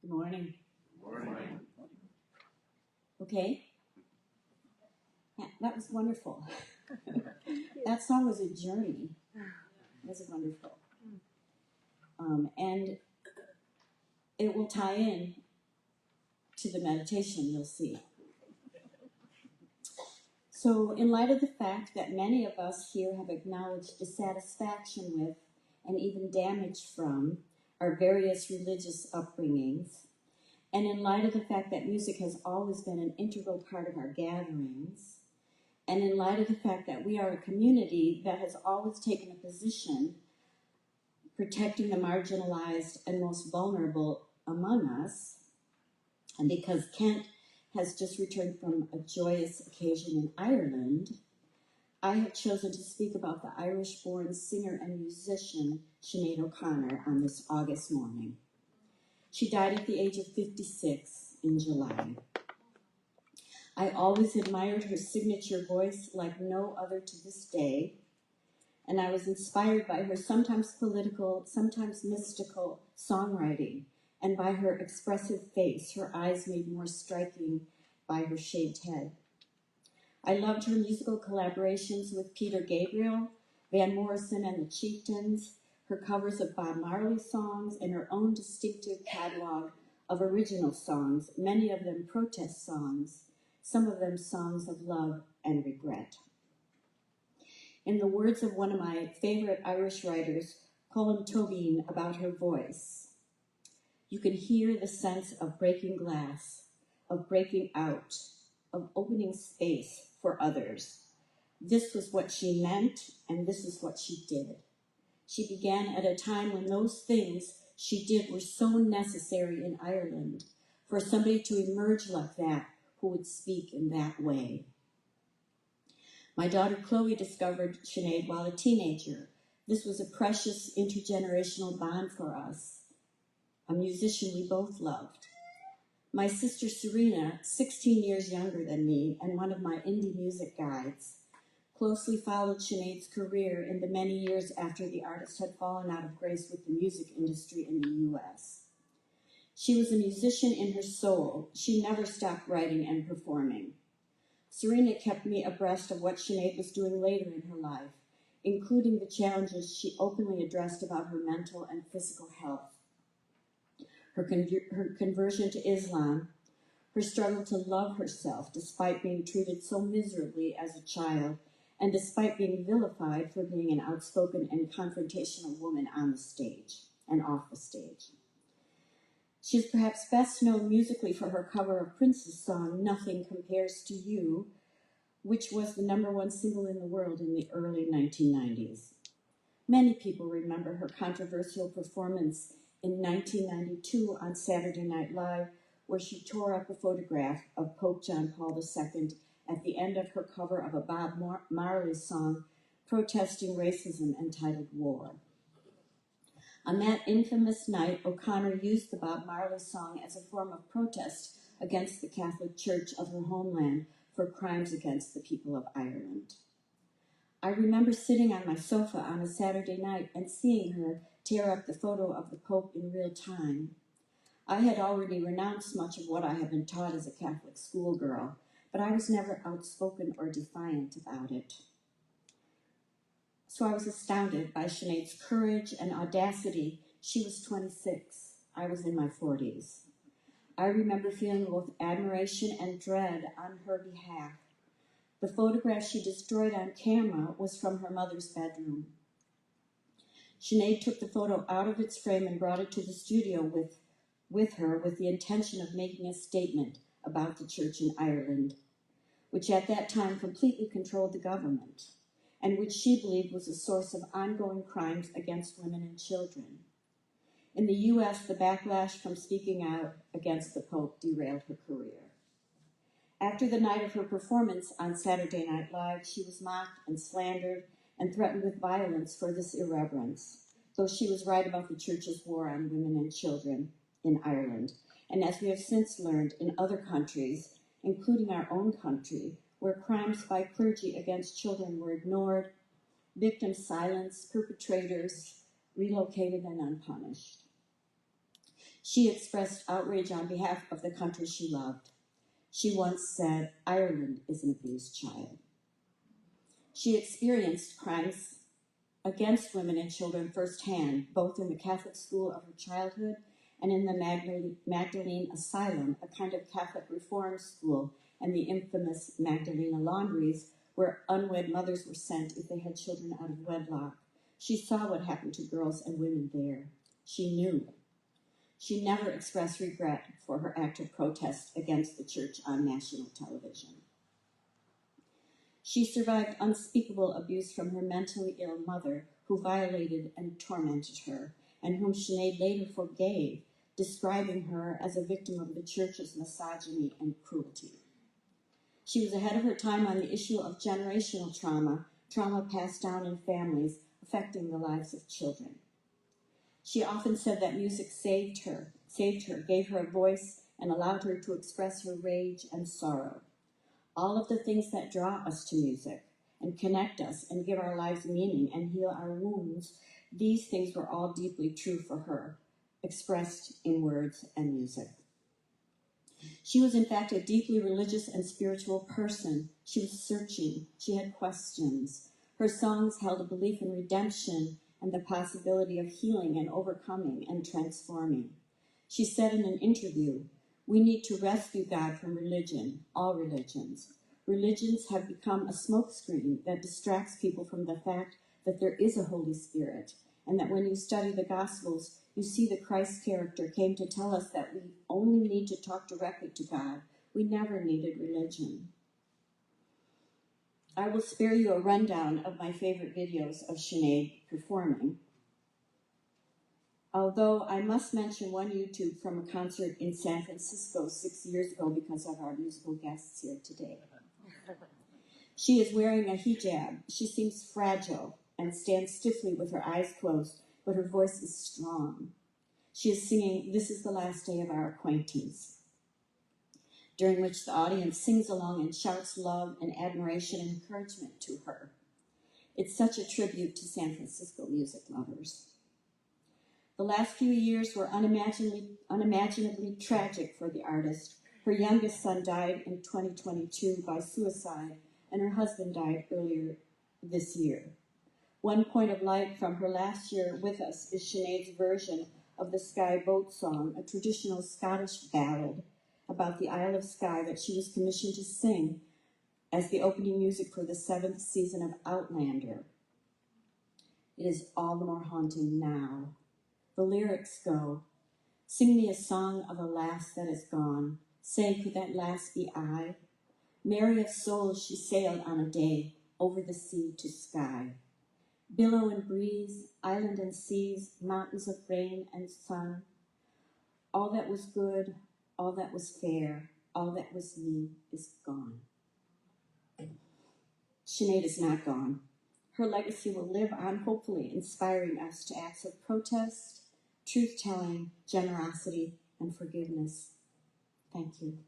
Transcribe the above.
Good morning. Morning. Okay. Yeah, that was wonderful. That song was a journey. It was wonderful. And it will tie in to the meditation, you'll see. So, in light of the fact that many of us here have acknowledged dissatisfaction with and even damage from our various religious upbringings, and in light of the fact that music has always been an integral part of our gatherings, and in light of the fact that we are a community that has always taken a position protecting the marginalized and most vulnerable among us, and because Kent has just returned from a joyous occasion in Ireland, I have chosen to speak about the Irish-born singer and musician Sinead O'Connor on this August morning. She died at the age of 56 in July. I always admired her signature voice like no other to this day, and I was inspired by her sometimes political, sometimes mystical songwriting, and by her expressive face, her eyes made more striking by her shaved head. I loved her musical collaborations with Peter Gabriel, Van Morrison and the Chieftains, her covers of Bob Marley songs, and her own distinctive catalog of original songs, many of them protest songs, some of them songs of love and regret. In the words of one of my favorite Irish writers, Colm Tóibín, about her voice, you can hear the sense of breaking glass, of breaking out, of opening space for others. This was what she meant, and this is what she did. She began at a time when those things she did were so necessary in Ireland, for somebody to emerge like that who would speak in that way. My daughter Chloe discovered Sinead while a teenager. This was a precious intergenerational bond for us, a musician we both loved. My sister Serena, 16 years younger than me and one of my indie music guides, closely followed Sinead's career in the many years after the artist had fallen out of grace with the music industry in the U.S. She was a musician in her soul. She never stopped writing and performing. Serena kept me abreast of what Sinead was doing later in her life, including the challenges she openly addressed about her mental and physical health, her conversion to Islam, her struggle to love herself despite being treated so miserably as a child, and despite being vilified for being an outspoken and confrontational woman on the stage and off the stage. She is perhaps best known musically for her cover of Prince's song, Nothing Compares to You, which was the #1 single in the world in the early 1990s. Many people remember her controversial performance in 1992 on Saturday Night Live, where she tore up a photograph of Pope John Paul II at the end of her cover of a Bob Marley song protesting racism entitled War. On that infamous night, O'Connor used the Bob Marley song as a form of protest against the Catholic Church of her homeland for crimes against the people of Ireland. I remember sitting on my sofa on a Saturday night and seeing her tear up the photo of the Pope in real time. I had already renounced much of what I had been taught as a Catholic schoolgirl, but I was never outspoken or defiant about it. So I was astounded by Sinead's courage and audacity. She was 26. I was in my 40s. I remember feeling both admiration and dread on her behalf. The photograph she destroyed on camera was from her mother's bedroom. Sinead took the photo out of its frame and brought it to the studio with her with the intention of making a statement about the church in Ireland, which at that time completely controlled the government, and which she believed was a source of ongoing crimes against women and children. In the U.S., the backlash from speaking out against the Pope derailed her career. After the night of her performance on Saturday Night Live, she was mocked and slandered and threatened with violence for this irreverence, though she was right about the Church's war on women and children in Ireland, and as we have since learned in other countries, including our own country, where crimes by clergy against children were ignored, victims silenced, perpetrators relocated and unpunished. She expressed outrage on behalf of the country she loved. She once said, "Ireland is an abused child." She experienced crimes against women and children firsthand, both in the Catholic school of her childhood and in the Magdalene Asylum, a kind of Catholic reform school, and the infamous Magdalena laundries, where unwed mothers were sent if they had children out of wedlock. She saw what happened to girls and women there. She knew. She never expressed regret for her act of protest against the church on national television. She survived unspeakable abuse from her mentally ill mother, who violated and tormented her, and whom Sinead later forgave, describing her as a victim of the church's misogyny and cruelty. She was ahead of her time on the issue of generational trauma, trauma passed down in families, affecting the lives of children. She often said that music saved her, gave her a voice, and allowed her to express her rage and sorrow. All of the things that draw us to music and connect us and give our lives meaning and heal our wounds, these things were all deeply true for her, expressed in words and music. She was in fact a deeply religious and spiritual person. She was searching. She had questions. Her songs held a belief in redemption and the possibility of healing and overcoming and transforming. She said in an interview, "We need to rescue God from religion, all religions. Religions have become a smokescreen that distracts people from the fact that there is a Holy Spirit, and that when you study the Gospels, you see the Christ character came to tell us that we only need to talk directly to God. We never needed religion." I will spare you a rundown of my favorite videos of Sinead performing, although I must mention one YouTube from a concert in San Francisco 6 years ago because of our musical guests here today. She is wearing a hijab. She seems fragile and stands stiffly with her eyes closed, but her voice is strong. She is singing "This is the Last Day of Our Acquaintance," during which the audience sings along and shouts love and admiration and encouragement to her. It's such a tribute to San Francisco music lovers. The last few years were unimaginably tragic for the artist. Her youngest son died in 2022 by suicide, and her husband died earlier this year. One point of light from her last year with us is Sinead's version of the Skye Boat Song, a traditional Scottish ballad about the Isle of Skye that she was commissioned to sing as the opening music for the 7th season of Outlander. It is all the more haunting now. The lyrics go, "Sing me a song of a lass that is gone. Say, could that lass be I? Merry of soul, she sailed on a day over the sea to Skye. Billow and breeze, island and seas, mountains of rain and sun. All that was good, all that was fair, all that was me is gone." Sinead is not gone. Her legacy will live on, hopefully inspiring us to acts of protest, truth-telling, generosity, and forgiveness. Thank you.